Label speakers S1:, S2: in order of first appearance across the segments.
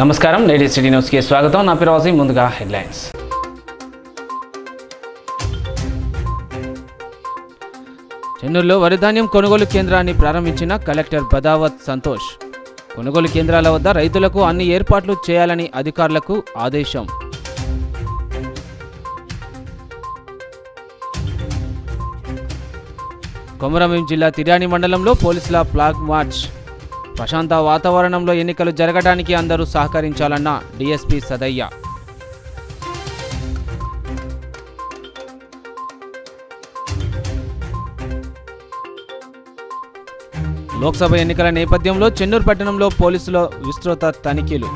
S1: నమస్కారం, నేటి సిటీ న్యూస్కి స్వాగతం. నా పేరు వాసి. ముందుగా హెడ్లైన్స్. చెన్నూరులో వరిధాన్యం కొనుగోలు కేంద్రాన్ని ప్రారంభించిన కలెక్టర్ బదావత్ సంతోష్. కొనుగోలు కేంద్రాల వద్ద రైతులకు అన్ని ఏర్పాట్లు చేయాలని అధికారులకు ఆదేశం. కొమరంభీం జిల్లా తిర్యాని మండలంలో పోలీసుల ఫ్లాగ్ మార్చ్. ప్రశాంత వాతావరణంలో ఎన్నికలు జరగడానికి అందరూ సహకరించాలన్న డీఎస్పీ సదయ్య. లోక్సభ ఎన్నికల నేపథ్యంలో చెన్నూరు పట్టణంలో పోలీసుల విస్తృత తనిఖీలు.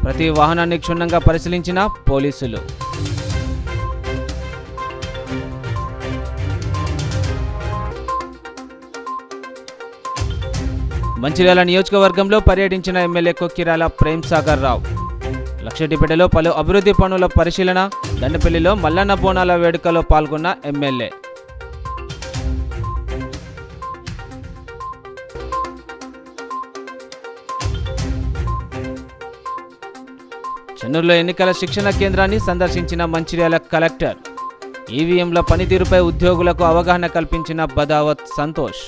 S1: ప్రతి వాహనాన్ని క్షుణ్ణంగా పరిశీలించిన పోలీసులు. మంచిర్యాల నియోజకవర్గంలో పర్యటించిన ఎమ్మెల్యే కొక్కిరాల ప్రేమ్ సాగర్ రావు. లక్షటిపేటలో పలు అభివృద్ధి పనుల పరిశీలన. దండపల్లిలో మల్లన్న బోనాల వేడుకలో పాల్గొన్న ఎమ్మెల్యే. చెన్నూరులో ఎన్నికల శిక్షణ కేంద్రాన్ని సందర్శించిన మంచిర్యాల కలెక్టర్. ఈవీఎంల పనితీరుపై ఉద్యోగులకు అవగాహన కల్పించిన బదావత్ సంతోష్.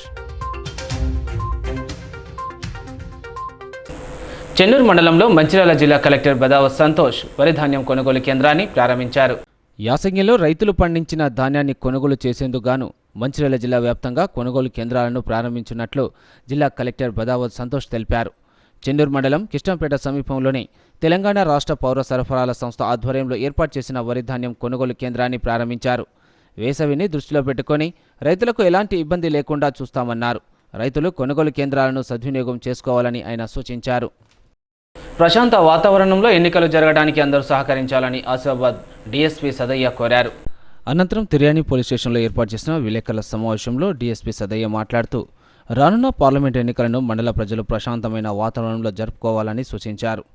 S1: చెన్నూరు మండలంలో మంచిర్యాల జిల్లా కలెక్టర్ బదావత్ సంతోష్ వరిధాన్యం కొనుగోలు కేంద్రాన్ని ప్రారంభించారు. యాసంగిలో రైతులు పండించిన ధాన్యాన్ని కొనుగోలు చేసేందుకు గాను మంచిర్యాల జిల్లా వ్యాప్తంగా కొనుగోలు కేంద్రాలను ప్రారంభించినట్లు జిల్లా కలెక్టర్ బదావత్ సంతోష్ తెలిపారు. చెన్నూరు మండలం కిష్టంపేట సమీపంలోని తెలంగాణ రాష్ట్ర పౌర సరఫరాల సంస్థ ఆధ్వర్యంలో ఏర్పాటు చేసిన వరిధాన్యం కొనుగోలు కేంద్రాన్ని ప్రారంభించారు. వేసవిని దృష్టిలో పెట్టుకొని రైతులకు ఎలాంటి ఇబ్బంది లేకుండా చూస్తామన్నారు. రైతులు కొనుగోలు కేంద్రాలను సద్వినియోగం చేసుకోవాలని ఆయన సూచించారు. ప్రశాంత వాతావరణంలో ఎన్నికలు జరగడానికి అందరూ సహకరించాలని ఆసిఫాబాద్ డీఎస్పీ సదయ్య కోరారు. అనంతరం తిర్యాని పోలీస్ స్టేషన్లో ఏర్పాటు చేసిన విలేకరుల సమావేశంలో డీఎస్పీ సదయ్య మాట్లాడుతూ రానున్న పార్లమెంట్ ఎన్నికలను మండల ప్రజలు ప్రశాంతమైన వాతావరణంలో జరుపుకోవాలని సూచించారు.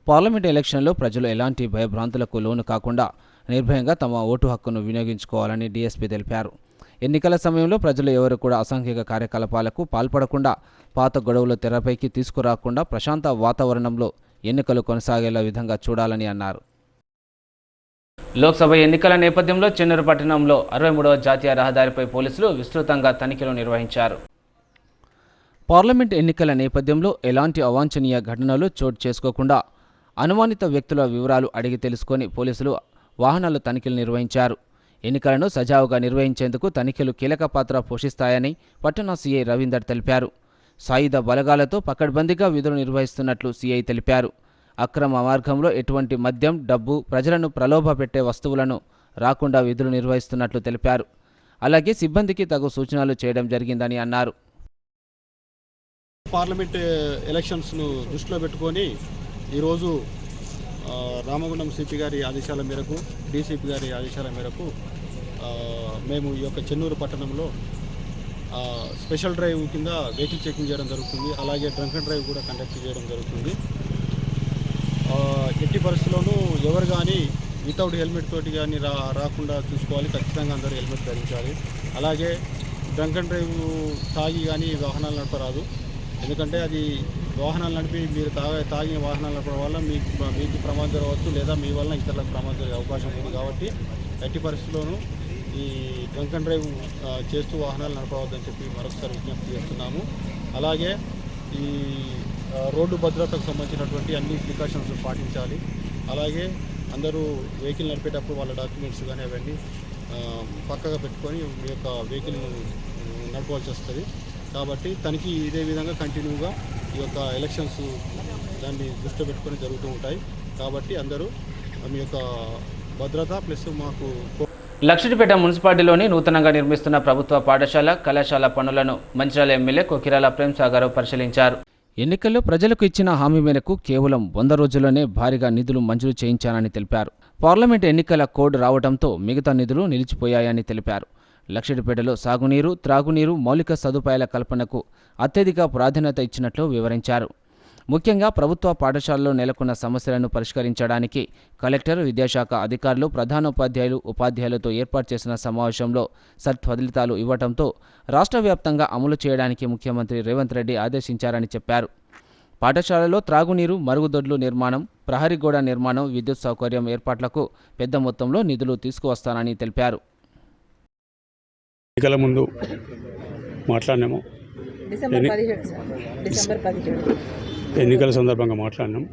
S1: పార్లమెంట్ ఎలక్షన్లో ప్రజలు ఎలాంటి భయభ్రాంతులకు లోను కాకుండా నిర్భయంగా తమ ఓటు హక్కును వినియోగించుకోవాలని డీఎస్పీ తెలిపారు. ఎన్నికల సమయంలో ప్రజలు ఎవరు కూడా అసాంఘిక కార్యకలాపాలకు పాల్పడకుండా పాత గొడవలు తెరపైకి తీసుకురాకుండా ప్రశాంత వాతావరణంలో ఎన్నికలు కొనసాగేలా విధంగా చూడాలని అన్నారు. లోక్సభ ఎన్నికల నేపథ్యంలో చెన్నూరు పట్టణంలో 63వ జాతీయ రహదారిపై పోలీసులు విస్తృతంగా తనిఖీలు నిర్వహించారు. పార్లమెంట్ ఎన్నికల నేపథ్యంలో ఎలాంటి అవాంఛనీయ ఘటనలు చోటు చేసుకోకుండా అనుమానిత వ్యక్తుల వివరాలు అడిగి తెలుసుకొని పోలీసులు వాహనాలు తనిఖీలు నిర్వహించారు. ఎన్నికలను సజావుగా నిర్వహించేందుకు తనిఖీలు కీలక పాత్ర పోషిస్తాయని పట్టణ సీఐ రవీందర్ తెలిపారు. సాయుధ బలగాలతో పకడ్బందీగా విధులు నిర్వహిస్తున్నట్లు సీఐ తెలిపారు. అక్రమ మార్గంలో ఎటువంటి మద్యం, డబ్బు, ప్రజలను ప్రలోభపెట్టే వస్తువులను రాకుండా విధులు నిర్వహిస్తున్నట్లు తెలిపారు. అలాగే సిబ్బందికి తగు సూచనలు చేయడం జరిగిందని అన్నారు.
S2: పార్లమెంట్ ఎలక్షన్స్ను దృష్టిలో పెట్టుకొని ఈరోజు రామగుండం సిపి గారి ఆదేశాల మేరకు, డీసీపీ గారి ఆదేశాల మేరకు మేము ఈ యొక్క చెన్నూరు పట్టణంలో స్పెషల్ డ్రైవ్ కింద వెహికల్ చెకింగ్ చేయడం జరుగుతుంది. అలాగే డ్రంక్ అండ్ డ్రైవ్ కూడా కండక్ట్ చేయడం జరుగుతుంది. ఎట్టి పరిస్థితుల్లోనూ ఎవరు కానీ వితౌట్ హెల్మెట్ తోటి కానీ రాకుండా చూసుకోవాలి. ఖచ్చితంగా అందరూ హెల్మెట్ ధరించాలి. అలాగే డ్రంక్ అండ్ డ్రైవ్ తాగి కానీ వాహనాలు నడపరాదు. ఎందుకంటే అది వాహనాలు నడిపి మీరు తాగిన వాహనాలు నడపడం వల్ల మీకు ప్రమాదం జరగవచ్చు, లేదా మీ వల్ల ఇతరులకు ప్రమాదం జరిగే అవకాశం ఉంది. కాబట్టి ఎట్టి పరిస్థితుల్లోనూ ఈ డ్రంక్ అండ్ డ్రైవ్ చేస్తూ వాహనాలు నడపవద్దని చెప్పి మరొకసారి విజ్ఞప్తి చేస్తున్నాము. అలాగే ఈ రోడ్డు భద్రతకు సంబంధించినటువంటి అన్ని ప్రికాషన్స్ పాటించాలి. అలాగే అందరూ వెహికల్ నడిపేటప్పుడు వాళ్ళ డాక్యుమెంట్స్ కానీ అవన్నీ పక్కగా పెట్టుకొని మీ యొక్క వెహికల్ నడపవలసి వస్తుంది. కాబట్టి తనిఖీ ఇదే విధంగా కంటిన్యూగా ఈ యొక్క ఎలక్షన్స్ దాన్ని దృష్టిలో పెట్టుకొని జరుగుతూ ఉంటాయి. కాబట్టి అందరూ మీ యొక్క భద్రత ప్లస్ మాకు.
S1: లక్షటిపేట మున్సిపాలిటీలోని నూతనంగా నిర్మిస్తున్న ప్రభుత్వ పాఠశాల, కళాశాల పనులను మంచిర్యాల ఎమ్మెల్యే కొక్కిరాల ప్రేమ్ సాగర్ పరిశీలించారు. ఎన్నికల్లో ప్రజలకు ఇచ్చిన హామీ మేరకు కేవలం 100 రోజుల్లోనే భారీగా నిధులు మంజూరు చేయించానని తెలిపారు. పార్లమెంట్ ఎన్నికల కోడ్ రావడంతో మిగతా నిధులు నిలిచిపోయాయని తెలిపారు. లక్షటిపేటలో సాగునీరు, త్రాగునీరు, మౌలిక సదుపాయాల కల్పనకు అత్యధిక ప్రాధాన్యత ఇచ్చినట్లు వివరించారు. ముఖ్యంగా ప్రభుత్వ పాఠశాలలో నెలకొన్న సమస్యలను పరిష్కరించడానికి కలెక్టర్, విద్యాశాఖ అధికారులు, ప్రధానోపాధ్యాయులు, ఉపాధ్యాయులతో ఏర్పాటు చేసిన సమావేశంలో సత్ఫలితాలు ఇవ్వడంతో రాష్ట్ర వ్యాప్తంగా అమలు చేయడానికి ముఖ్యమంత్రి రేవంత్ రెడ్డి ఆదేశించారని చెప్పారు. పాఠశాలలో త్రాగునీరు, మరుగుదొడ్లు నిర్మాణం, ప్రహరీ గోడ నిర్మాణం, విద్యుత్ సౌకర్యం ఏర్పాట్లకు పెద్ద మొత్తంలో నిధులు తీసుకువస్తానని తెలిపారు.
S3: ఎన్నికల ముందు మాట్లాడినాము, ఎన్నికల సందర్భంగా మాట్లాడినాం.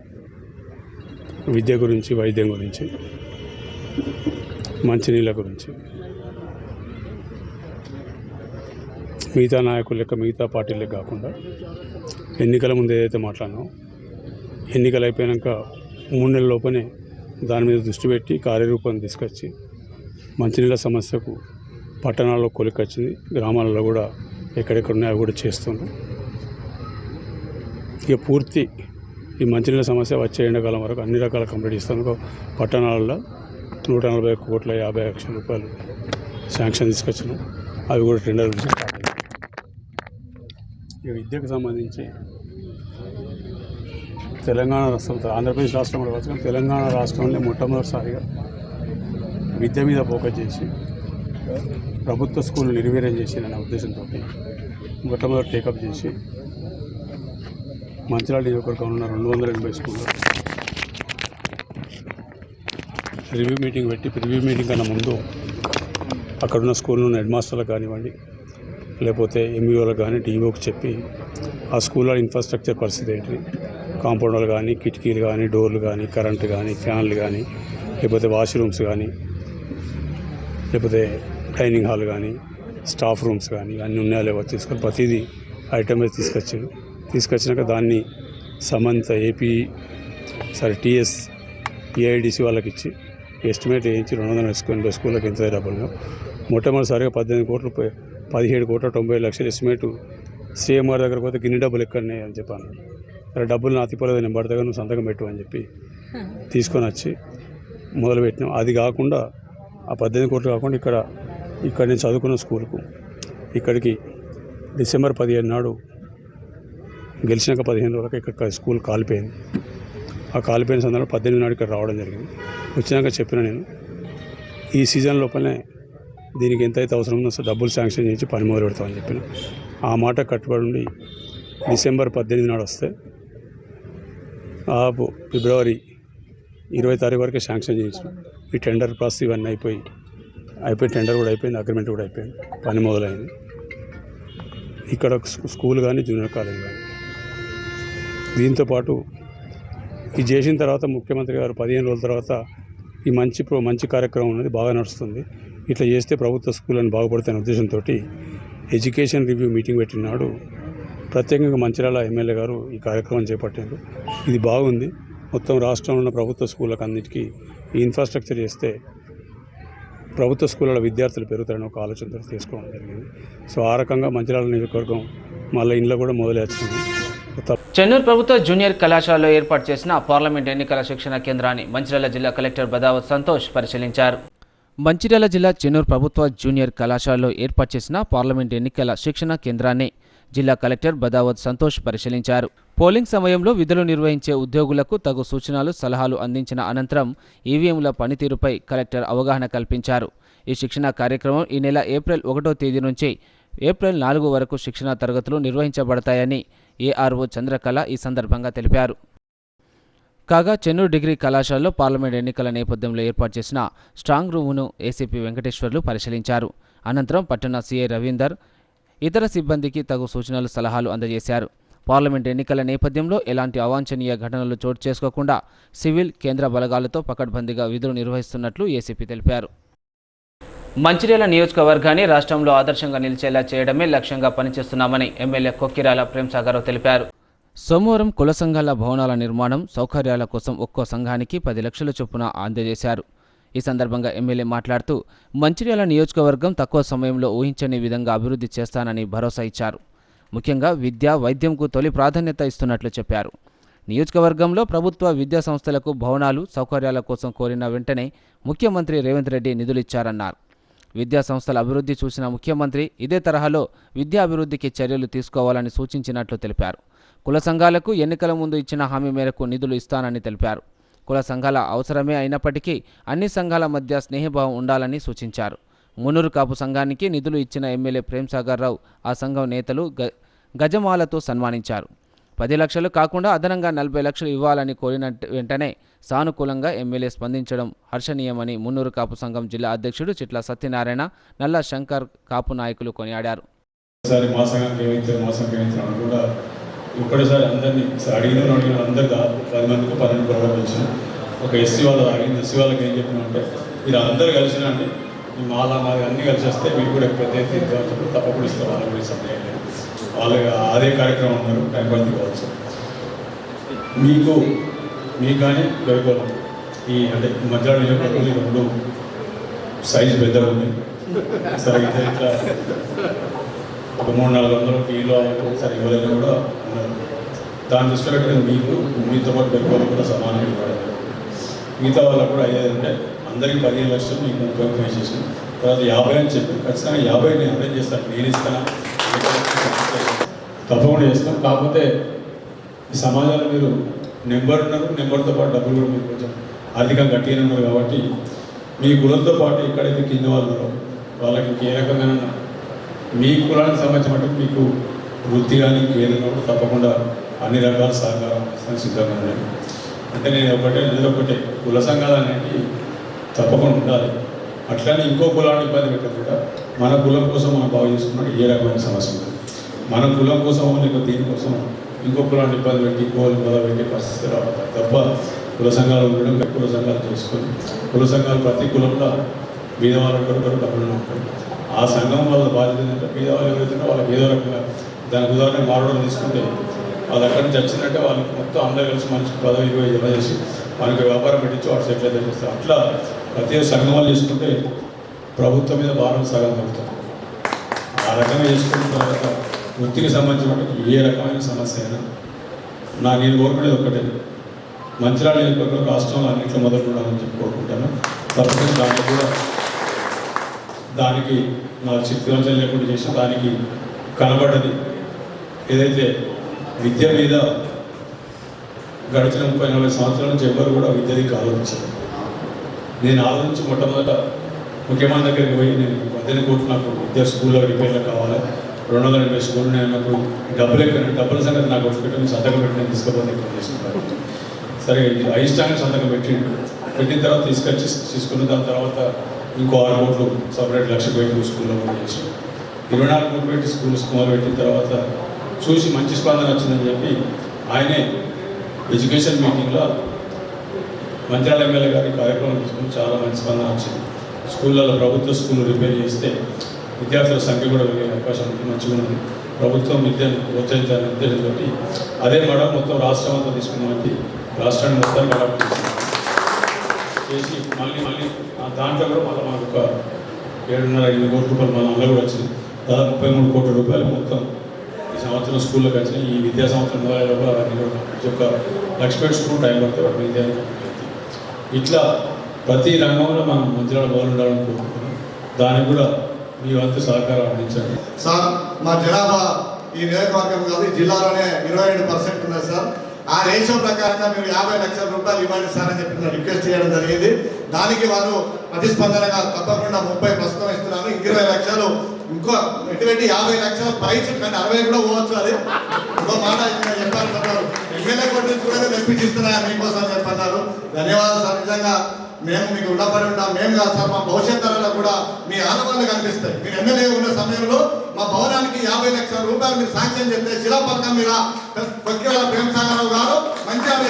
S3: విద్య గురించి, వైద్యం గురించి, మంచినీళ్ళ గురించి, మిగతా నాయకుల లెక్క మిగతా పార్టీలకు కాకుండా ఎన్నికల ముందు ఏదైతే మాట్లాడినామో ఎన్నికలు అయిపోయాక 3 నెలల లోపనే దాని మీద దృష్టి పెట్టి కార్యరూపాన్ని తీసుకొచ్చి మంచినీళ్ళ సమస్యకు పట్టణాల్లో కొలికొచ్చింది, గ్రామాలలో కూడా ఎక్కడెక్కడ ఉన్నాయో కూడా చేస్తున్నాం. ఇక పూర్తి ఈ మంచినీళ్ళ సమస్య వచ్చే ఎండాకాలం వరకు అన్ని రకాల కంప్లీట్ ఇస్తాను. పట్టణాలలో 140 కోట్ల 50 లక్షల రూపాయలు శాంక్షన్ తీసుకొచ్చినాం. అవి కూడా టెండర్ నుంచి స్టార్ట్ అయ్యాయి. ఇక విద్యకు సంబంధించి తెలంగాణ రాష్ట్రంతో ఆంధ్రప్రదేశ్ రాష్ట్రం కూడా వచ్చాం. తెలంగాణ రాష్ట్రంలో మొట్టమొదటిసారిగా విద్య మీద ఫోకస్ చేసి ప్రభుత్వ స్కూళ్ళు నిర్వీర్యం చేసిన ఉద్దేశంతో మొట్టమొదటి టేకప్ చేసి మంచిర్యాల నియోజకవర్గంలో ఉన్న 280 స్కూళ్ళు రివ్యూ మీటింగ్ పెట్టి, ప్రివ్యూ మీటింగ్ కన్నా ముందు అక్కడున్న స్కూల్లో హెడ్ మాస్టర్లకు కానివ్వండి, లేకపోతే ఎంఈఓలకు కానీ టీఓకి చెప్పి ఆ స్కూల్లో ఇన్ఫ్రాస్ట్రక్చర్ పరిస్థితి ఏంటి, కాంపౌండర్లు కానీ, కిటికీలు కానీ, డోర్లు కానీ, కరెంటు కానీ, ఫ్యాన్లు కానీ, లేకపోతే వాష్రూమ్స్ కానీ, లేకపోతే డైనింగ్ హాల్ కానీ, స్టాఫ్ రూమ్స్ కానీ అన్నీ ఉన్నాయో లేవో తీసుకొని ప్రతిదీ ఐటమ్ మీద తీసుకొచ్చినాక దాన్ని సమంత టీఎస్ ఏఐడిసి వాళ్ళకి ఇచ్చి ఎస్టిమేట్ వేయించి 280 స్కూళ్ళకి ఎంత డబ్బులు. మొట్టమొదటిసారిగా 18 కోట్లు 17 కోట్ల 90 లక్షలు ఎస్టిమేటు సీఎంఆర్ దగ్గర పోతే గిన్ని డబ్బులు ఎక్కడనే అని చెప్పాను. సరే డబ్బులు నా తిప్పలేదు, నేను పడతాగా నువ్వు సంతకం పెట్టు అని చెప్పి తీసుకొని వచ్చి మొదలుపెట్టినాం. అది కాకుండా ఆ 18 కోట్లు కాకుండా ఇక్కడ నేను చదువుకున్న స్కూల్కు ఇక్కడికి డిసెంబర్ 15 నాడు గెలిచినాక 15 రోజులకి ఇక్కడ స్కూల్ కాలిపోయింది. ఆ కాలిపోయిన సందర్భంలో 18 నాడు ఇక్కడ రావడం జరిగింది. వచ్చినాక చెప్పిన నేను ఈ సీజన్ లోపలనే దీనికి ఎంతైతే అవసరం ఉందో డబ్బులు శాంక్షన్ చేసి పని మొదలు పెడతామని చెప్పిన. ఆ మాట కట్టుబడి ఉండి డిసెంబర్ 18 నాడు వస్తే ఫిబ్రవరి 20 తారీఖు వరకే శాంక్షన్ చేయించాం. ఈ టెండర్ ప్రాసెస్ ఇవన్నీ అయిపోయి టెండర్ కూడా అయిపోయింది, అగ్రిమెంట్ కూడా అయిపోయింది, పని మొదలైంది. ఇక్కడ స్కూల్ కానీ, జూనియర్ కాలేజ్ కానీ. దీంతోపాటు ఇది చేసిన తర్వాత ముఖ్యమంత్రి గారు 15 రోజుల తర్వాత ఈ మంచి కార్యక్రమం ఉన్నది బాగా నడుస్తుంది, ఇట్లా చేస్తే ప్రభుత్వ స్కూళ్ళని బాగుపడుతున్న ఉద్దేశంతో ఎడ్యుకేషన్ రివ్యూ మీటింగ్ పెట్టినాడు. ప్రత్యేకంగా మంచిర్యాల ఎమ్మెల్యే గారు ఈ కార్యక్రమం చేపట్టారు. ఇది బాగుంది. మొత్తం రాష్ట్రంలో ఉన్న ప్రభుత్వ స్కూళ్ళకు అన్నిటికీ ఈ ఇన్ఫ్రాస్ట్రక్చర్ చేస్తే ప్రభుత్వ స్కూళ్ళ విద్యార్థులు పెరుగుతారని ఒక ఆలోచనతో తీసుకోవడం జరిగింది. సో ఆ రకంగా మంచిర్యాల నియోజకవర్గం మళ్ళీ ఇంట్లో కూడా మొదలొచ్చింది.
S1: చెన్నూరు ప్రభుత్వ జూనియర్ కళాశాలలో ఏర్పాటు చేసిన పార్లమెంట్ ఎన్నికల శిక్షణ కేంద్రాన్ని మంచిర్యాల జిల్లా కలెక్టర్ బదావత్ సంతోష్ పరిశీలించారు. మంచిర్యాల జిల్లా చెన్నూరు ప్రభుత్వ జూనియర్ కళాశాలలో ఏర్పాటు చేసిన పార్లమెంట్ ఎన్నికల శిక్షణ కేంద్రాన్ని జిల్లా కలెక్టర్ బదావత్ సంతోష్ పరిశీలించారు. పోలింగ్ సమయంలో విధులు నిర్వహించే ఉద్యోగులకు తగు సూచనలు, సలహాలు అందించిన అనంతరం ఈవీఎంల పనితీరుపై కలెక్టర్ అవగాహన కల్పించారు. ఈ శిక్షణ కార్యక్రమం ఈ నెల ఏప్రిల్ 1వ తేదీ నుంచి ఏప్రిల్ 4 వరకు శిక్షణా తరగతులు నిర్వహించబడతాయని ఏఆర్ఓ చంద్రకళ ఈ సందర్భంగా తెలిపారు. కాగా చెన్నూరు డిగ్రీ కళాశాలలో పార్లమెంట్ ఎన్నికల నేపథ్యంలో ఏర్పాటు చేసిన స్ట్రాంగ్ రూమును ఏసీపీ వెంకటేశ్వర్లు పరిశీలించారు. అనంతరం పట్టణ సీఐ రవీందర్ ఇతర సిబ్బందికి తగు సూచనలు, సలహాలు అందజేశారు. పార్లమెంట్ ఎన్నికల నేపథ్యంలో ఎలాంటి అవాంఛనీయ ఘటనలు చోటు చేసుకోకుండా సివిల్, కేంద్ర బలగాలతో పకడ్బందీగా విధులు నిర్వహిస్తున్నట్లు ఏసీపీ తెలిపారు. మంచిర్యాల నియోజకవర్గాన్ని రాష్ట్రంలో ఆదర్శంగా నిలిచేలా చేయడమే లక్ష్యంగా పనిచేస్తున్నామని ఎమ్మెల్యే కొక్కిరాల ప్రేమ్సాగర్ తెలిపారు. సోమవారం కుల సంఘాల భవనాల నిర్మాణం, సౌకర్యాల కోసం ఒక్కో సంఘానికి 10 లక్షల చొప్పున అందజేశారు. ఈ సందర్భంగా ఎమ్మెల్యే మాట్లాడుతూ మంచిర్యాల నియోజకవర్గం తక్కువ సమయంలో ఊహించని విధంగా అభివృద్ధి చేస్తానని భరోసా ఇచ్చారు. ముఖ్యంగా విద్య, వైద్యంకు తొలి ప్రాధాన్యత ఇస్తున్నట్లు చెప్పారు. నియోజకవర్గంలో ప్రభుత్వ విద్యా సంస్థలకు భవనాలు, సౌకర్యాల కోసం కోరిన వెంటనే ముఖ్యమంత్రి రేవంత్ రెడ్డి నిధులిచ్చారన్నారు. విద్యా సంస్థల అభివృద్ధి చూసిన ముఖ్యమంత్రి ఇదే తరహాలో విద్యా అభివృద్ధికి చర్యలు తీసుకోవాలని సూచించినట్లు తెలిపారు. కుల సంఘాలకు ఎన్నికల ముందు ఇచ్చిన హామీ మేరకు నిధులు ఇస్తానని తెలిపారు. కుల సంఘాల అవసరమే అయినప్పటికీ అన్ని సంఘాల మధ్య స్నేహభావం ఉండాలని సూచించారు. మున్నూరు కాపు సంఘానికి నిధులు ఇచ్చిన ఎమ్మెల్యే ప్రేమ్సాగర్ రావు ఆ సంఘం నేతలు గజమాలతో సన్మానించారు. 10 లక్షలు కాకుండా అదనంగా 40 లక్షలు ఇవ్వాలని కోరిన వెంటనే సానుకూలంగా ఎమ్మెల్యే స్పందించడం హర్షణీయమని మున్నూరు కాపు సంఘం జిల్లా అధ్యక్షుడు చిట్ల సత్యనారాయణ, నల్ల శంకర్ కాపు నాయకులు కొనియాడారు.
S3: ఒకసారి మా సంఘానికి ఏమైతే కూడా ఒక్కడేసారి అందరినీ అడిగిన అందరు 10 మందికి 12 ప్రారంభించిన ఒక ఎస్సీ వాళ్ళు అడిగింది. ఎస్సీ వాళ్ళకి ఏం చెప్పినామంటే మీరు అందరూ కలిసినా అండి మీ మాది అన్నీ కలిసి వస్తే మీకు కూడా పెద్ద ఎత్తున తప్పకుండా ఇస్తాం. వాళ్ళకి కూడా సమయం లేదు, వాళ్ళకి అదే కార్యక్రమం ఉన్నారు, టైం పడుతుంది కావచ్చు. మీకు కానీ గడిపోవాలి ఈ అంటే మధ్యాహ్నం నియోజకవర్గంలో 2 సైజు పెద్దగా ఉంది. సరే ఇట్లా ఒక 300-400 కిలో ఒకసారి ఇవ్వలేని కూడా ఉన్నారు. దాని దృష్టిలో పెట్టుకుని మీకు మీతో పాటు పెట్టుకోవాలి కూడా సమానంగా ఇవ్వడం. మిగతా వాళ్ళకు కూడా అయ్యేదంటే అందరికీ 15 లక్షలు మీకు 30 వేసేసి తర్వాత 50 అని చెప్పి ఖచ్చితంగా 50 నేను అరేంజ్ చేస్తాను, నేను ఇస్తాను, తప్పకుండా చేస్తాను. కాకపోతే ఈ సమాజంలో మీరు నెంబర్ ఉన్నారు, నెంబర్తో పాటు డబ్బులు కూడా మీరు కొంచెం ఆర్థికంగా గట్టిగానే ఉన్నారు కాబట్టి మీ కులంతో పాటు ఎక్కడైతే కింద వాళ్ళు ఉన్నారో వాళ్ళకి ఏ రకంగా మీ కులానికి సంబంధించిన మీకు వృత్తి కానీ ఏదైనా కూడా తప్పకుండా అన్ని రకాల సహకారం ఇస్తాను సిద్ధంగా ఉన్నాయి. అంటే నేను ఒకటే కుల సంఘాలు అనేవి తప్పకుండా ఉండాలి. అట్లనే ఇంకో కులాన్ని ఇబ్బంది పెట్టకుండా మన కులం కోసం మనం బాగు చేసుకున్నాడు ఏ రకమైన సమస్య ఉంటుంది. మన కులం కోసం లేక దీనికోసం ఇంకో కులాన్ని ఇబ్బంది పెట్టి గోలు పెట్టి పరిస్థితి రావాలి తప్ప కుల సంఘాలు ఉండడం కుల సంఘాలు చేసుకొని కుల సంఘాలు ప్రతి కులంలో బీదవాళ్ళు ఉంటారు, డబ్బులు ఉంటారు. ఆ సంఘం వాళ్ళ బాధ్యత ఏంటంటే బీదవాళ్ళు ఎవరైతే వాళ్ళకి ఏదో రకంగా దానికి ఉదాహరణ మారడం తీసుకుంటే వాళ్ళు అక్కడి నుంచి వచ్చిందంటే వాళ్ళకి మొత్తం అందరూ కలిసి మనిషికి 10-20 జమ చేసి మనకి వ్యాపారం పెట్టించి వాడు సెటిల్ అయితే చేస్తారు. అట్లా ప్రతి సంఘం వాళ్ళు చేసుకుంటే ప్రభుత్వం మీద భారం సగం తగ్గుతుంది. ఆ రకంగా చేసుకున్న తర్వాత వృత్తికి సంబంధించిన ఏ రకమైన సమస్య అయినా నేను కోరుకునేది ఒక్కటే, మంచిర్యాల నియోజకవర్గం రాష్ట్రంలో అన్నింటిలో మొదలు ఉండాలని చెప్పి కోరుకుంటాను. తప్పకుండా దానికి నా శక్తివంచన లేకుండా చేసిన దానికి కనబడ్డది ఏదైతే విద్య మీద గడిచిన 30-40 సంవత్సరాల నుంచి ఎవరు కూడా విద్యకి ఆలోచించారు. నేను ఆలోచించి మొట్టమొదట ముఖ్యమంత్రి దగ్గరికి పోయి నేను 18 కోట్లు నాకు విద్యా స్కూల్లో రిపేర్లు కావాలి, 280 స్కూళ్ళు నేను నాకు డబ్బుల సంగతి నాకు వచ్చి పెట్టి సంతకం పెట్టి నేను తీసుకుపోతే ఇక్కడ తీసుకుంటాను. సరే అయిష్టాన్ని సంతకం పెట్టిన తర్వాత తీసుకున్న దాని తర్వాత ఇంకో 6 కోట్లు సపరేట్ 1 లక్ష పెట్టి స్కూల్లో కూడా చేసి 24 కోట్లు పెట్టి స్కూల్ పెట్టిన తర్వాత చూసి మంచి స్పందన వచ్చిందని చెప్పి ఆయనే ఎడ్యుకేషన్ మీటింగ్లో మంచిర్యాల ఎమ్మెల్యే గారి కార్యక్రమం తీసుకుని చాలా మంచి స్పందన వచ్చింది. స్కూళ్ళలో ప్రభుత్వ స్కూళ్ళు రిపేర్ చేస్తే విద్యార్థుల సంఖ్య కూడా పెరిగే అవకాశం ఉంది, మంచిగా ఉంది. ప్రభుత్వం విద్యను ప్రోత్సహించాలని ఉద్దేశంతో అదే మడం మొత్తం రాష్ట్రం అంతా తీసుకున్నామని రాష్ట్రాన్ని మొత్తాన్ని అడాప్ట్ చేసి మళ్ళీ దాంట్లో కూడా మళ్ళీ మనకు ఒక 7.5-8 కోట్ల రూపాయలు మన అందులో కూడా వచ్చింది. దాదాపు 33 కోట్ల రూపాయలు మొత్తం ఈ సంవత్సరం స్కూల్లోకి వచ్చినాయి. ఈ విద్యా సంవత్సరం కూడా ఒక లక్ష్మీ స్కూల్ టైం పడితే వాటి విద్య ఇట్లా ప్రతి రంగంలో మనం మంచిర్యాల మొదలు ఉండాలని కోరుకుంటున్నాం. దానికి కూడా మీ వంతు సహకారం అందించండి.
S4: సార్ మా జనాభా ఈ నియోజకవర్గం కాదు ఈ జిల్లాలోనే 27% ఉన్నది సార్. ఆ రేషియో ప్రకారంగా మీరు 50 లక్షల రూపాయలు ఇవ్వండి సార్ అని చెప్పి రిక్వెస్ట్ చేయడం జరిగింది. దానికి వారు ప్రతిస్పందనగా తప్పకుండా 30 ప్రస్తుతం ఇస్తున్నాను, 20 లక్షలు ఇంకో ఎటువంటి 50 లక్షల ప్రైస్ కానీ 60 కూడా పోవచ్చు. అది ఇంకో మాట చెప్పాలన్నారు, ఎమ్మెల్యే కొట్టి కూడా తెప్పించిస్తున్నా మీకోసం చెప్పన్నారు. ధన్యవాదాలు సార్. నిజంగా మేము మీకు రుణపడి ఉంటాం. మేము కాదు సార్, మా భవిష్యత్ తరాలకు కూడా మీ ఆనవాళ్ళు కనిపిస్తాయి. మీరు ఎమ్మెల్యే ఉన్న సమయంలో మా భవనానికి 50 లక్షల రూపాయలు మీరు శాంక్షన్ చేస్తే శిలాపథకం మీద కొక్కిరాల ప్రేమసాగరరావు గారు మంచిర్యాల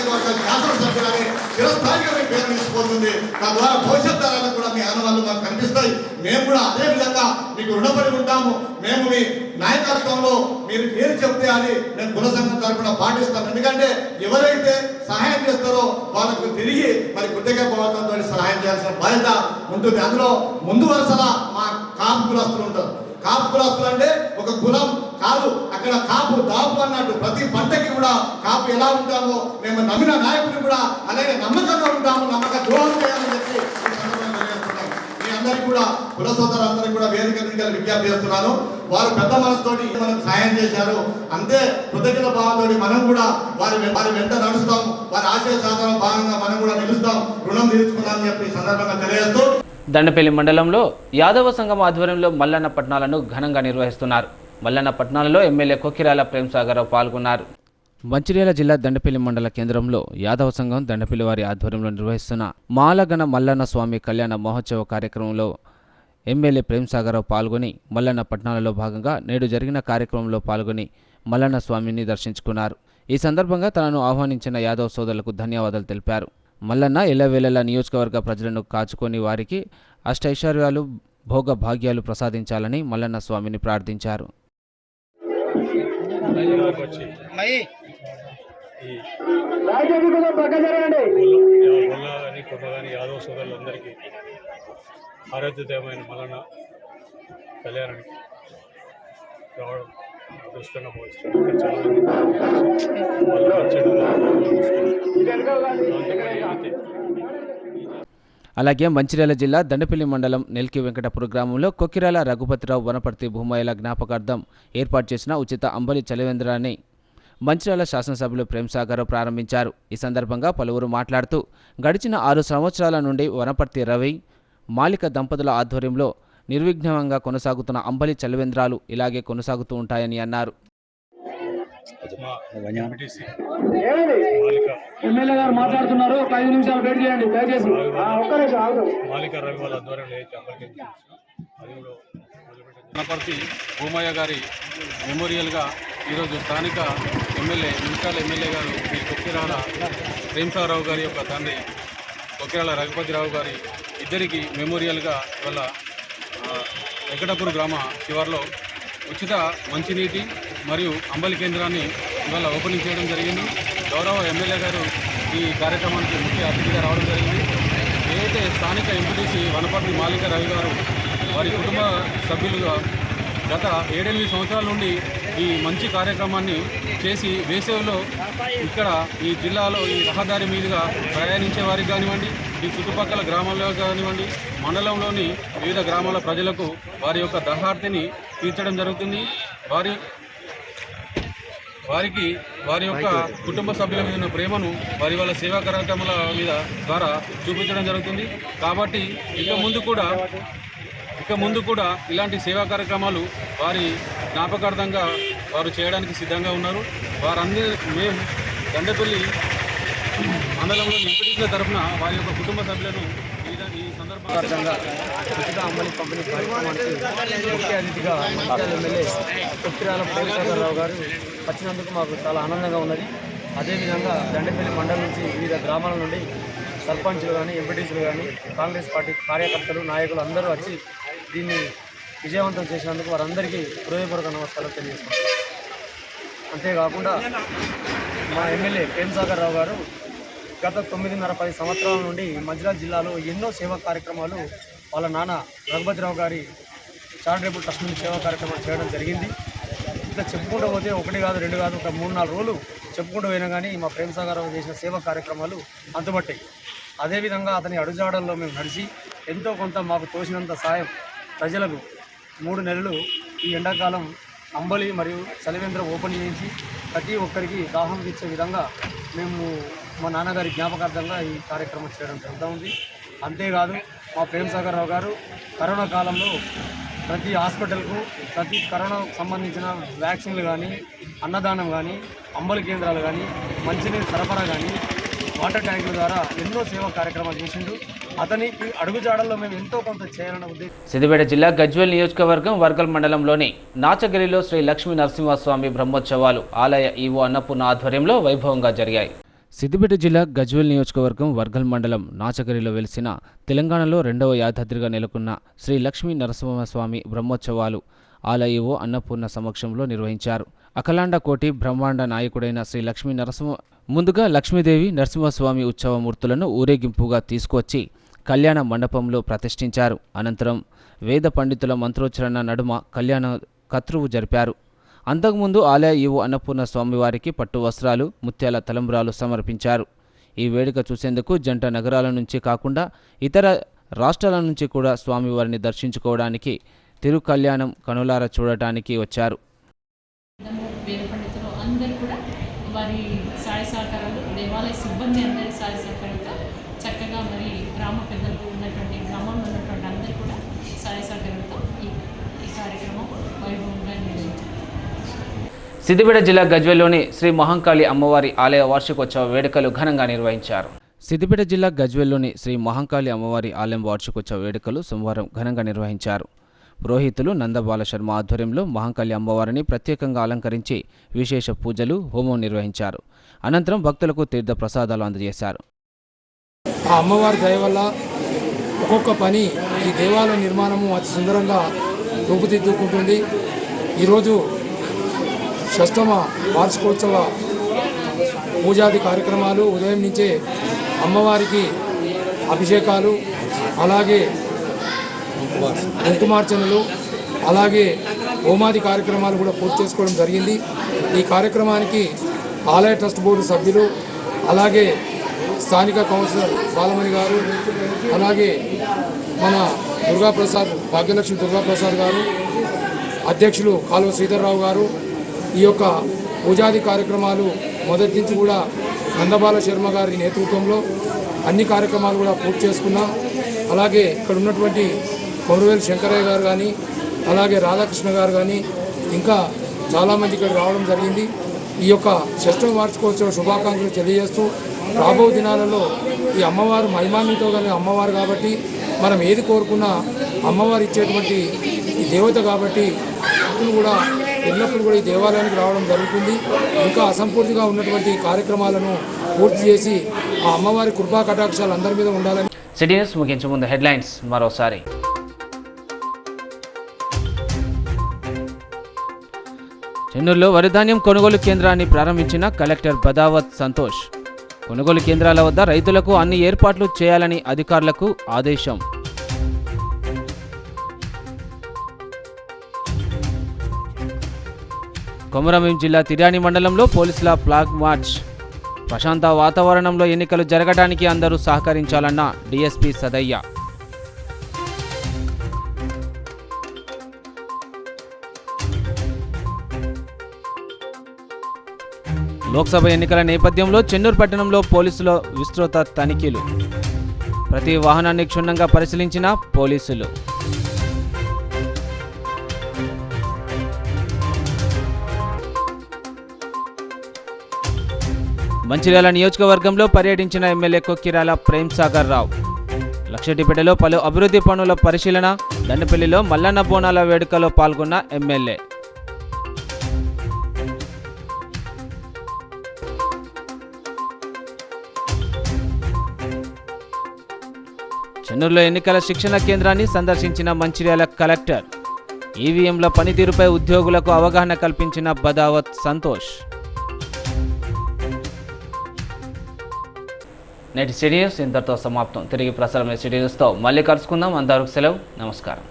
S4: శాసనసభ్యులని చిరస్థాయిగా మీ పేరు నిలిచిపోతుంది. తద్వారా భవిష్యత్ తరాలకు కూడా మీ ఆనవాళ్ళు మాకు కనిపిస్తాయి. మేము కూడా అదే విధంగా మీకు రుణపడి ఉంటాము. మేము మీ నాయకత్వంలో మీరు పేరు చెప్తే అది నేను కుల సంఘం తరఫున పాటిస్తాను. ఎందుకంటే ఎవరైతే సహాయం చేస్తారో వాళ్ళకు తిరిగి మరి కృతజ్ఞతాభావంతో సహాయం చేయాల్సిన బాధ్యత ఉంటుంది. అందులో ముందు వరుసలా మా కాపు కులస్తులు ఉంటారు. కాపు కులస్తులు అంటే ఒక కులం కాదు, అక్కడ కాపు దాపు అన్నట్టు ప్రతి పంటకి కూడా కాపు ఎలా ఉంటామో మేము నమ్మిన నాయకుడిని కూడా అలాగే నమ్మకంగా ఉంటాము, నమ్మక ద్రోహం చేయాలని చెప్పి మీ అందరికీ కూడా కుల సోదరులందరికీ కూడా వేదిక నుంచి విజ్ఞప్తి చేస్తున్నాను. వారు పెద్ద మనసుతోటి మనకు సహాయం చేశారు, అంతే కృతజ్ఞత భావంతో మనం కూడా వారి వెంట నడుస్తాం, వారి ఆశయ సాధన భాగంగా మనం కూడా నిలుస్తాం, రుణం తీర్చుకున్నామని చెప్పి సందర్భంగా తెలియజేస్తూ
S1: దండపల్లి మండలంలో యాదవ సంఘం ఆధ్వర్యంలో మల్లన్న పట్నాలను ఘనంగా నిర్వహిస్తున్నారు. మల్లన్న పట్నాలలో ఎమ్మెల్యే కొక్కిరాల ప్రేమసాగరరావు పాల్గొన్నారు. మంచిర్యాల జిల్లా దండపల్లి మండల కేంద్రంలో యాదవ సంఘం దండపల్లి వారి ఆధ్వర్యంలో నిర్వహిస్తున్న మాలగణ మల్లన్న స్వామి కళ్యాణ మహోత్సవ కార్యక్రమంలో ఎమ్మెల్యే ప్రేమ్సాగరరావు పాల్గొని మల్లన్న పట్టణాలలో భాగంగా నేడు జరిగిన కార్యక్రమంలో పాల్గొని మల్లన్న స్వామిని దర్శించుకున్నారు. ఈ సందర్భంగా తనను ఆహ్వానించిన యాదవ్ సోదరులకు ధన్యవాదాలు తెలిపారు. మల్లన్న ఎల్లవేళలా నియోజకవర్గ ప్రజలను కాచుకొని వారికి అష్టైశ్వర్యాలు భోగ భాగ్యాలు ప్రసాదించాలని మల్లన్న స్వామిని ప్రార్థించారు.
S3: యాదవ్ సోదరులందరికీ ఆరాధ్యమైన మల్లన్న కళ్యాణానికి రావడం అదృష్టంగా భావిస్తాను.
S1: అలాగే మంచిర్యాల జిల్లా దండపల్లి మండలం నెల్కి వెంకటపుర గ్రామంలో కొక్కిరాల రఘుపతిరావు వనపర్తి భూమాయిల జ్ఞాపకార్థం ఏర్పాటు చేసిన ఉచిత అంబలి చలివేంద్రాన్ని మంచిర్యాల శాసనసభ్యులు ప్రేమ్సాగరరావు ప్రారంభించారు. ఈ సందర్భంగా పలువురు మాట్లాడుతూ గడిచిన 6 సంవత్సరాల నుండి వనపర్తి రవి మాలిక దంపతుల ఆధ్వర్యంలో నిర్విఘ్నంగా కొనసాగుతున్న అంబలి చలివేంద్రాలు ఇలాగే కొనసాగుతూ ఉంటాయని అన్నారు.
S5: ఎమ్మెల్యే గారు మాట్లాడుతున్నారు. 5 నిమిషాలు వెయిట్ చేయండి దయచేసి.
S3: మాలిక రవి వాళ్ళ ఆధ్వర్యంలో వనపర్తి భూమయ్య గారి మెమోరియల్గా ఈరోజు స్థానిక ఎమ్మెల్యే మున్సిపల్ ఎమ్మెల్యే గారు శ్రీ కొక్కిరాల ప్రేమ్సాగరరావు గారి యొక్క తండ్రి కొక్కిరాల రఘుపతిరావు గారి ఇద్దరికి మెమోరియల్గా ఇవాళ వెంకటపూర్ గ్రామ శివార్లో ఉచిత మంచినీటి మరియు అంబలి కేంద్రాన్ని ఇవాళ ఓపెనింగ్ చేయడం జరిగింది. గౌరవ ఎమ్మెల్యే గారు ఈ కార్యక్రమానికి ముఖ్య అతిథిగా రావడం జరిగింది. ఏదైతే స్థానిక ఎంపీటీసీ వనపర్తి మాలిక రవి గారు వారి కుటుంబ సభ్యులుగా గత 7-8 సంవత్సరాల నుండి ఈ మంచి కార్యక్రమాన్ని చేసి వేసవిలో ఇక్కడ ఈ జిల్లాలో ఈ రహదారి మీదుగా ప్రయాణించే వారికి కానివ్వండి, ఈ చుట్టుపక్కల గ్రామాల్లో కానివ్వండి, మండలంలోని వివిధ గ్రామాల ప్రజలకు వారి యొక్క దాహార్తిని తీర్చడం జరుగుతుంది. వారికి వారి యొక్క కుటుంబ సభ్యుల మీద ఉన్న ప్రేమను వారి వాళ్ళ సేవా కార్యక్రమాల మీద ద్వారా చూపించడం జరుగుతుంది. కాబట్టి ఇక ముందు కూడా ఇలాంటి సేవా కార్యక్రమాలు వారి జ్ఞాపకార్థంగా వారు చేయడానికి సిద్ధంగా ఉన్నారు. వారందరూ మేము దండపల్లి మండలంలో ఎంపీటీసీల తరఫున వారి యొక్క కుటుంబ సభ్యులను ఈ సందర్భంగా
S5: ఉచిత అంబలి పంపిణీ కార్యక్రమానికి ముఖ్య అతిథిగా మంచిర్యాల ఎమ్మెల్యే కొక్కిరాల ప్రేమ్సాగరరావు గారు వచ్చినందుకు మాకు చాలా ఆనందంగా ఉన్నది. అదేవిధంగా దండపల్లి మండలం నుంచి వివిధ గ్రామాల నుండి సర్పంచులు కానీ ఎంపీటీసీలు కానీ కాంగ్రెస్ పార్టీ కార్యకర్తలు నాయకులు అందరూ వచ్చి దీన్ని విజయవంతం చేసినందుకు వారందరికీ హృదయపూర్వక నమస్కారాలు తెలియజేస్తున్నాం. అంతేకాకుండా మా ఎమ్మెల్యే ప్రేమ్సాగరరావు గారు గత 9.5-10 సంవత్సరాల నుండి మంచిర్యాల జిల్లాలో ఎన్నో సేవా కార్యక్రమాలు వాళ్ళ నాన్న రఘుపతిరావు గారి చారిటబుల్ ట్రస్ట్ నుండి సేవా కార్యక్రమాలు చేయడం జరిగింది. ఇట్లా చెప్పుకుంటూ పోతే 1 కాదు 2 కాదు ఒక 3-4 రోజులు చెప్పుకుంటూ పోయినా కానీ మా ప్రేమ్సాగరరావు చేసిన సేవా కార్యక్రమాలు అంతుబట్టాయి. అదేవిధంగా అతని అడుగుజాడల్లో మేము నడిచి ఎంతో కొంత మాకు తోచినంత సాయం ప్రజలకు 3 నెలలు ఈ ఎండాకాలం అంబలి మరియు చలివేంద్రం ఓపెన్ చేయించి ప్రతి ఒక్కరికి దాహం తీర్చే విధంగా మేము మా నాన్నగారి జ్ఞాపకార్థంగా ఈ కార్యక్రమం చేయడం జరుగుతూ ఉంది. అంతేకాదు మా ప్రేమ్సాగరరావు గారు కరోనా కాలంలో ప్రతి హాస్పిటల్కు ప్రతి కరోనాకు సంబంధించిన వ్యాక్సిన్లు కానీ, అన్నదానం కానీ, అంబలి కేంద్రాలు కానీ, మంచినీరు సరఫరా కానీ, వాటర్ ట్యాంకుల ద్వారా ఎన్నో సేవా కార్యక్రమాలు చేసిండు. అతనికి అడుగుజాడల్లో మేము ఎంతో కొంత చేయాలన్న ఉద్దేశం.
S1: సిద్దిపేట జిల్లా గజ్వేల్ నియోజకవర్గం వర్గల్ మండలంలోని నాచగిరిలో శ్రీ లక్ష్మీ నరసింహస్వామి బ్రహ్మోత్సవాలు ఆలయ ఈవో అన్నపూర్ణ ఆధ్వర్యంలో వైభవంగా జరిగాయి. సిద్దిపేట జిల్లా గజ్వేల్ నియోజకవర్గం వర్గల్ మండలం నాచగిరిలో వెలిసిన తెలంగాణలో 2వ యాదాద్రిగా నెలకొన్న శ్రీ లక్ష్మీ నరసింహస్వామి బ్రహ్మోత్సవాలు ఆలయ ఈవో అన్నపూర్ణ సమక్షంలో నిర్వహించారు. అఖలాండ కోటి బ్రహ్మాండ నాయకుడైన శ్రీ లక్ష్మీ నరసింహ ముందుగా లక్ష్మీదేవి నరసింహస్వామి ఉత్సవ మూర్తులను ఊరేగింపుగా తీసుకొచ్చి కళ్యాణ మండపంలో ప్రతిష్ఠించారు. అనంతరం వేద పండితుల మంత్రోచ్చరణ నడుమ కళ్యాణ కత్రువు జరిపారు. అంతకుముందు ఆలయ ఈవో అన్నపూర్ణ స్వామివారికి పట్టు వస్త్రాలు, ముత్యాల తలంబ్రాలు సమర్పించారు. ఈ వేడుక చూసేందుకు జంట నగరాల నుంచి కాకుండా ఇతర రాష్ట్రాల నుంచి కూడా స్వామివారిని దర్శించుకోవడానికి తిరుకళ్యాణం కనులారా చూడటానికి వచ్చారు.
S6: వేద పండితులు అందరూ కూడా వారి సహాయ సహకారాలు, దేవాలయ సిబ్బంది అందరి సహాయ సహకారంతో చక్కగా మరి గ్రామ పెద్దలు ఉన్నటువంటి గ్రామంలో ఉన్నటువంటి అందరూ కూడా సహాయ సహకారంతో ఈ కార్యక్రమం వైభవంగా నిర్వహించారు.
S1: సిద్దిపేట జిల్లా గజ్వేల్లోని శ్రీ మహంకాళి అమ్మవారి ఆలయ వార్షికోత్సవ వేడుకలు ఘనంగా నిర్వహించారు. సిద్దిపేట జిల్లా గజ్వేల్లోని శ్రీ మహంకాళి అమ్మవారి ఆలయం వార్షికోత్సవ వేడుకలు సోమవారం ఘనంగా నిర్వహించారు. పురోహితులు నందబాల శర్మ ఆధ్వర్యంలో మహంకాళి అమ్మవారిని ప్రత్యేకంగా అలంకరించి విశేష పూజలు, హోమం నిర్వహించారు. అనంతరం భక్తులకు తీర్థ ప్రసాదాలు అందజేశారు.
S7: ఆ అమ్మవారి దయ వల్ల ఒక్కొక్క పని ఈ దేవాలయ నిర్మాణము అతి సుందరంగా రూపుదిద్దుకుంటుంది. ఈరోజు షష్టమ వార్షికోత్సవ పూజాది కార్యక్రమాలు ఉదయం నుంచే అమ్మవారికి అభిషేకాలు, అలాగే కుంకుమార్చనలు, అలాగే హోమాది కార్యక్రమాలు కూడా పూర్తి చేసుకోవడం జరిగింది. ఈ కార్యక్రమానికి ఆలయ ట్రస్ట్ బోర్డు సభ్యులు, అలాగే స్థానిక కౌన్సిలర్ బాలమణి గారు, అలాగే మన దుర్గాప్రసాద్ భాగ్యలక్ష్మి దుర్గాప్రసాద్ గారు, అధ్యక్షులు కాలువ శ్రీధర్రావు గారు ఈ యొక్క పూజాది కార్యక్రమాలు మొదటి నుంచి కూడా నందబాల శర్మ గారి నేతృత్వంలో అన్ని కార్యక్రమాలు కూడా పూర్తి చేసుకున్నాం. అలాగే ఇక్కడ ఉన్నటువంటి కొమరవేలు శంకరయ్య గారు కానీ, అలాగే రాధాకృష్ణ గారు కానీ ఇంకా చాలామంది ఇక్కడ రావడం జరిగింది. ఈ యొక్క షష్టమ వార్షికోత్సవ శుభాకాంక్షలు తెలియజేస్తూ రాబో దినాలలో ఈ అమ్మవారు మహిమాన్వితో కలిగిన అమ్మవారు కాబట్టి మనం ఏది కోరుకున్నా అమ్మవారు ఇచ్చేటువంటి ఈ దేవత కాబట్టి భక్తులు కూడా ఎల్లప్పుడూ కూడా ఈ దేవాలయానికి రావడం జరుగుతుంది. ఇంకా అసంపూర్తిగా ఉన్నటువంటి కార్యక్రమాలను పూర్తి చేసి ఆ అమ్మవారి కృపా కటాక్షాలు అందరి మీద ఉండాలని.
S1: సిటీ న్యూస్ ముగించే ముందు హెడ్లైన్స్ మరోసారి. చెన్నూరులో వరిధాన్యం కొనుగోలు కేంద్రాన్ని ప్రారంభించిన కలెక్టర్ బదావత్ సంతోష్. కొనుగోలు కేంద్రాల వద్ద రైతులకు అన్ని ఏర్పాట్లు చేయాలని అధికారులకు ఆదేశం. కొమరంభీం జిల్లా తిర్యాని మండలంలో పోలీసుల ఫ్లాగ్ మార్చ్. ప్రశాంత వాతావరణంలో ఎన్నికలు జరగడానికి అందరూ సహకరించాలన్న డీఎస్పీ సదయ్య. లోక్సభ ఎన్నికల నేపథ్యంలో చెన్నూరు పట్టణంలో పోలీసుల విస్తృత తనిఖీలు. ప్రతి వాహనాన్ని క్షుణ్ణంగా పరిశీలించిన పోలీసులు. మంచిర్యాల నియోజకవర్గంలో పర్యటించిన ఎమ్మెల్యే కొక్కిరాల ప్రేమ్సాగర్ రావు. లక్షటిపేటలో పలు అభివృద్ధి పనుల పరిశీలన. దండపల్లిలో మల్లన్న బోనాల వేడుకలో పాల్గొన్న ఎమ్మెల్యే. చెన్నూరులో ఎన్నికల శిక్షణ కేంద్రాన్ని సందర్శించిన మంచిర్యాల కలెక్టర్. ఈవీఎంల పనితీరుపై ఉద్యోగులకు అవగాహన కల్పించిన బదావత్ సంతోష్. నేటి సిటీ న్యూస్ ఇంతటితో సమాప్తం. తిరిగి ప్రసారమైన సిటీ న్యూస్తో మళ్ళీ కలుసుకుందాం. అందరికీ సెలవు. నమస్కారం.